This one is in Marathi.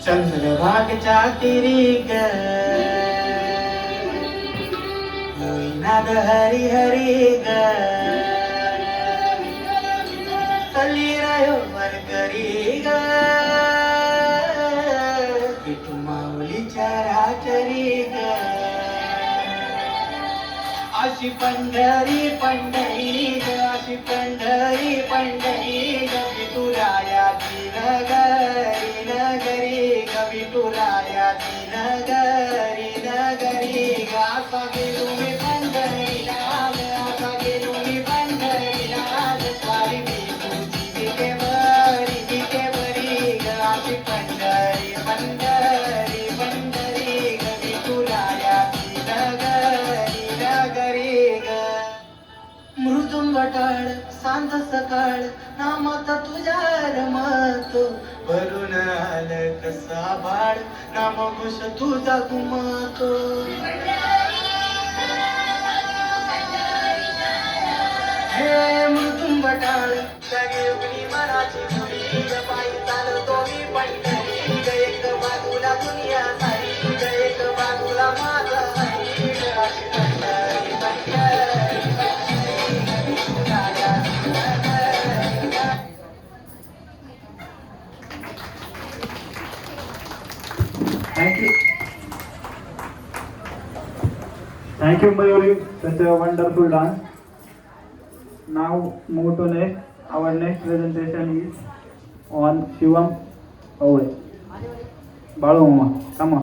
चंद्रभागच्या तिरी ग नाद हरी हरी ग तली रायो वरकरी ग किटू माऊलीच्या राचरी ग अशी पंढरी पंढरी ग अशी पंढरी पंढरी ग विठुरायाची नगरी नगरी ग विठुरायाची नगरी नगरी ग असा गेलो मी पंढरीला असा गेलो मी पंढरीला स्वारी विठूची विटे बरी ग अशी पंढरी पंढरी पंढरी ग विठुरायाची नगरी नगरी ग मृदुंग टाळ सांज सकाळ नामात तुझ्या रमतो भरून आलं कसा बाळ नाम घुस तुझा घुमतो हे मृदुंग टाळ सगळी मनाची मुली पायी चालतो मी पंढरी ग एक बाजूला दुनिया सारी ग एक बाजूला माझा सारी ग अशी Pandhari Pandhari Thank you, Mayuri. Such a wonderful dance. Now move to next. Our next presentation is on Shivam Aure. Balu Mama, come on.